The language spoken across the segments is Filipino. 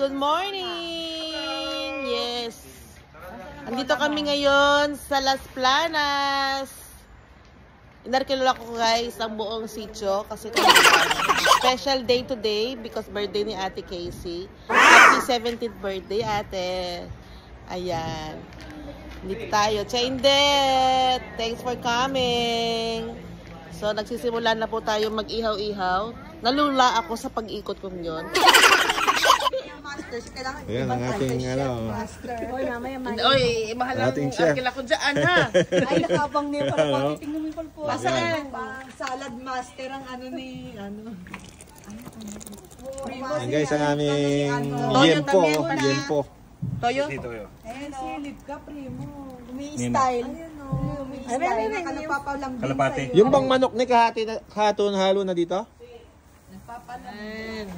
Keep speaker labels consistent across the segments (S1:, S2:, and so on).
S1: good morning! Yes. Andito kami ngayon sa Las Planas. Inarkilala ko guys ang buong sitio kasi special day today because birthday ni Ate Casey. Happy 17th birthday, Ate. Ayan. Dito tayo. Chaindet! Thanks for coming! So, nagsisimula na po tayo mag-ihaw-ihaw. Nalula ako sa pag-ikot kong yun.
S2: Ayan ang ating ano.
S1: Oy, mahal ang arkila ko dyan, ha?
S3: Ay, nakabang niya pala. Tingnan mo yung palpo.
S1: Pasaan?
S3: Salad master ang ano ni, ano.
S2: Ayan guys, ang aming yempo. Yempo.
S1: Toyo?
S3: Ayan, silip ka, primo. Umi-style. Ayan o. Umi-style. Nakalapapalambing sa'yo.
S2: Yung bang manok ni kahaton halo na dito?
S1: Ayan.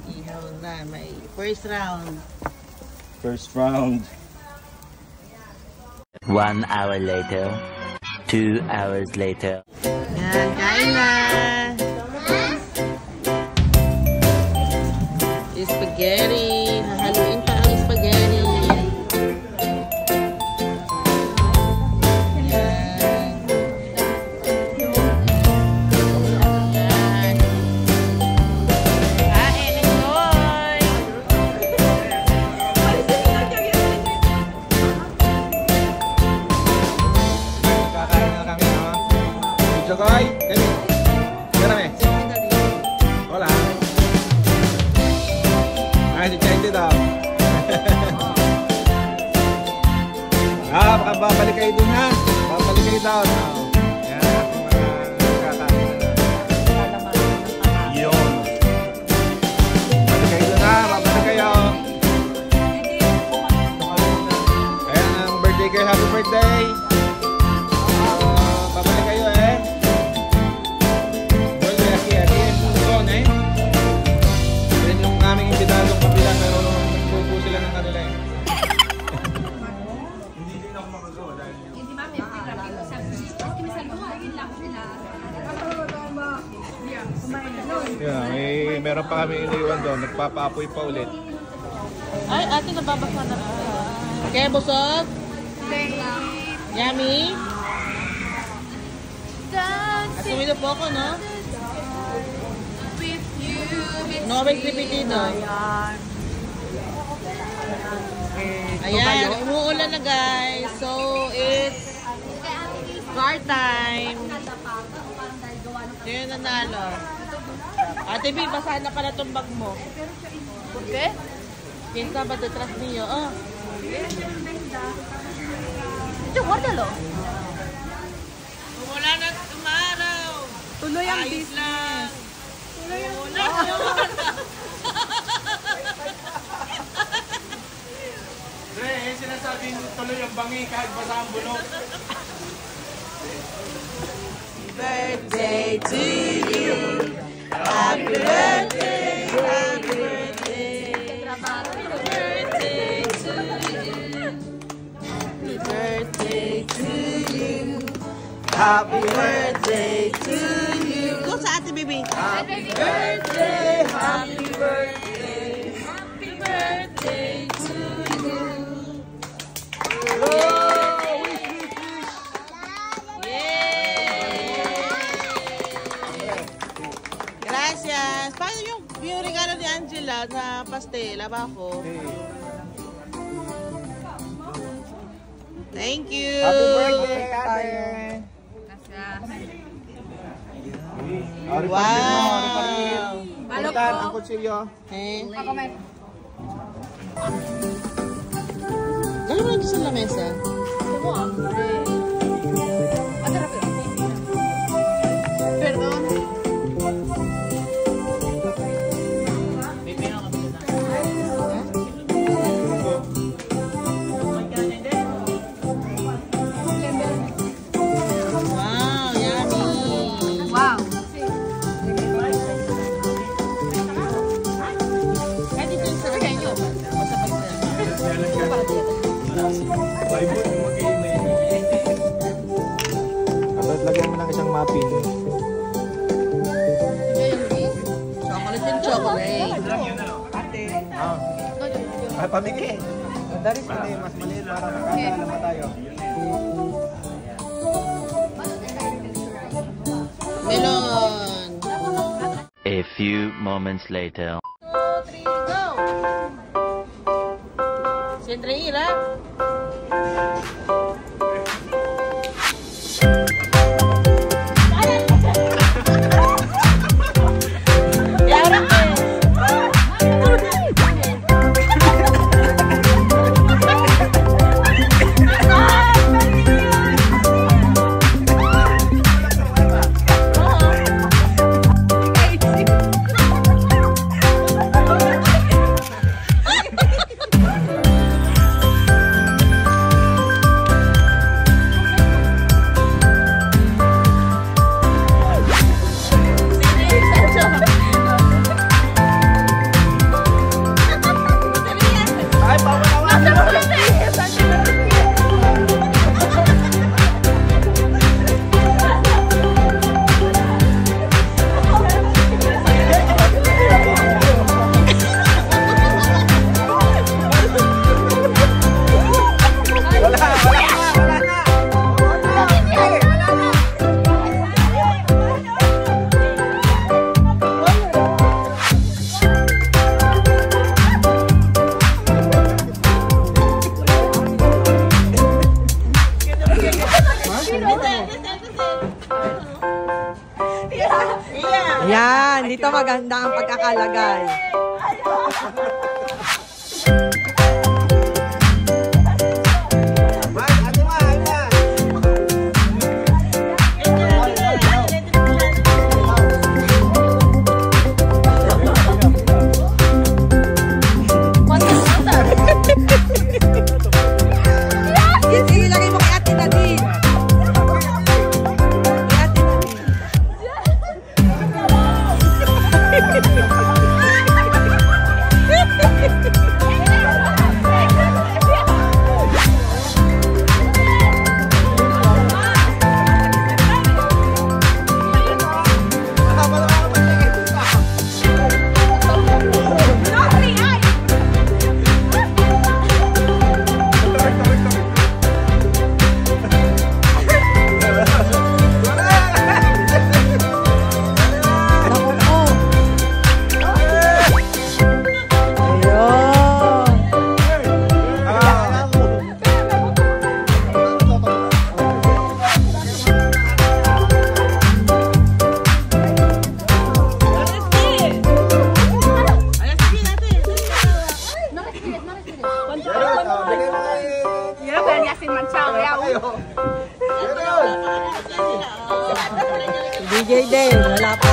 S1: Ihaw na. May first round.
S2: First round.
S4: 1 hour later. 2 hours later.
S1: Ayan, kain na. Spaghetti. Hahaluin pa ang spaghetti.
S2: Jokoy, Demi. Kaya hola. Ay, si Chaindet daw. Babalik kayo dun ha. Babalik kayo daw. Yan, kakain na. Yun. Babalik kayo dun ha. Babalik kayo. Ayan ang birthday kayo. Happy birthday. Babalik kayo eh. Yan yung aming imbitadong kapila pero nagpupo sila ng kanila eh. Hindi din ako makagawa dahil hindi mami, yeah, meron pa kami iniwan doon. Nagpapaapoy pa ulit.
S1: Ay, ate, nababasa na pa. Kaya busog? Yummy? At tumilo po ako, no? Novel Tripitino. Ayan, umuulan na guys. So, it's car time. Yun nanalo. Ate B, basahan na pala itong bag mo. Okay? Pinta ba detrás niyo? Oh.
S3: Ito, guardalo.
S1: Wala na tumaraw.
S3: Tuloy ang business.
S1: Tuloy ang business.
S2: Dre, sinasabing tuloy ang bangi kahit basa ang bulok.
S1: Birthday to you. Happy birthday. Happy birthday. Happy birthday to you. Happy birthday to you. Happy birthday to you. Go sa ate, baby. Happy birthday. Happy birthday. Happy birthday to you. Gracias. Paano yung regalo ni Angela na pastel? Abajo. Thank you.
S2: Happy birthday, ate.
S1: Wow.
S2: Palitan ang kutsilyo.
S1: Eh. Dalawa lang sa lamesa. Perdón. Wow, yummy.
S3: Wow.
S1: Kahit ito yung sa kanyo. Masabay pa yan.
S2: Lagyan mo ng isang muffin.
S1: Chocolate and chocolate.
S2: Ah. Ay, pamigay. Dari pa. Mas maliit para makakala naman tayo.
S1: Melon.
S4: A few moments later.
S1: 2, 3, go! Siyempre, hirap.
S3: Yan, dito maganda ang pagkakalagay. DJ Day, wala pa.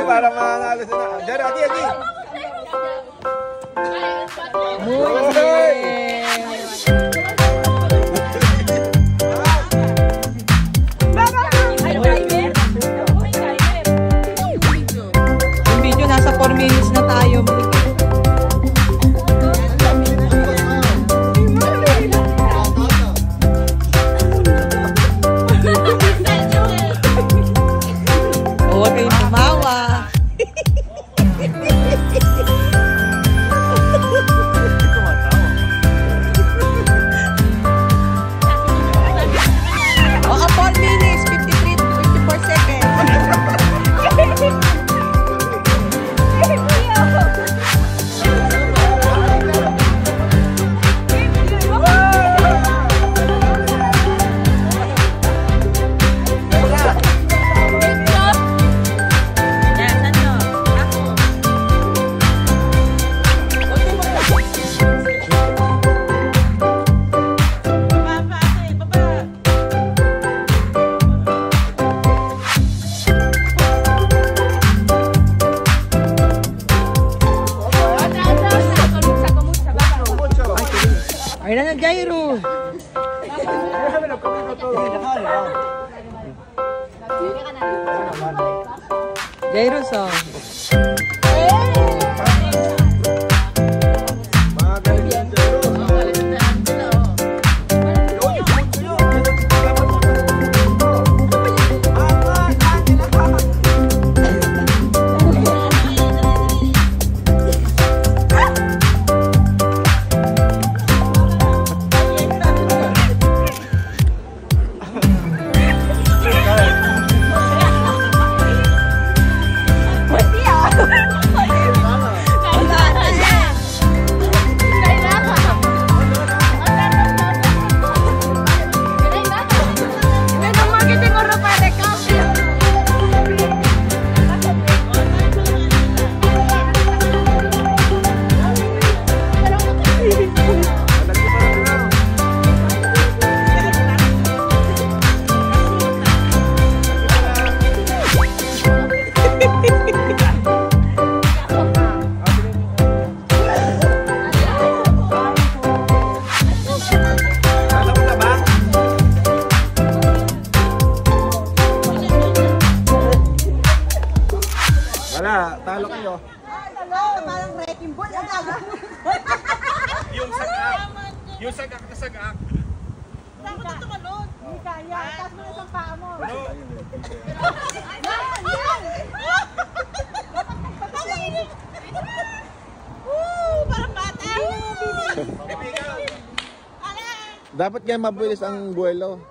S2: Para manalo sila. Diyan, aquí.
S3: Muy bien. Yung video nasa 4 minutes na tayo. Huwag kayong tumawa. Ayun na, Jairo. Jairo song.
S2: Wala, talo kayo.
S3: Parang wrecking ball.
S2: Yung sagak. Yung sagak na sagak.
S3: Saan ko tumalon? Hindi kaya. Taas mo na sa paa mo.
S2: Ano?
S3: Parang bata.
S2: Dapat kaya mabulis ang buwelo.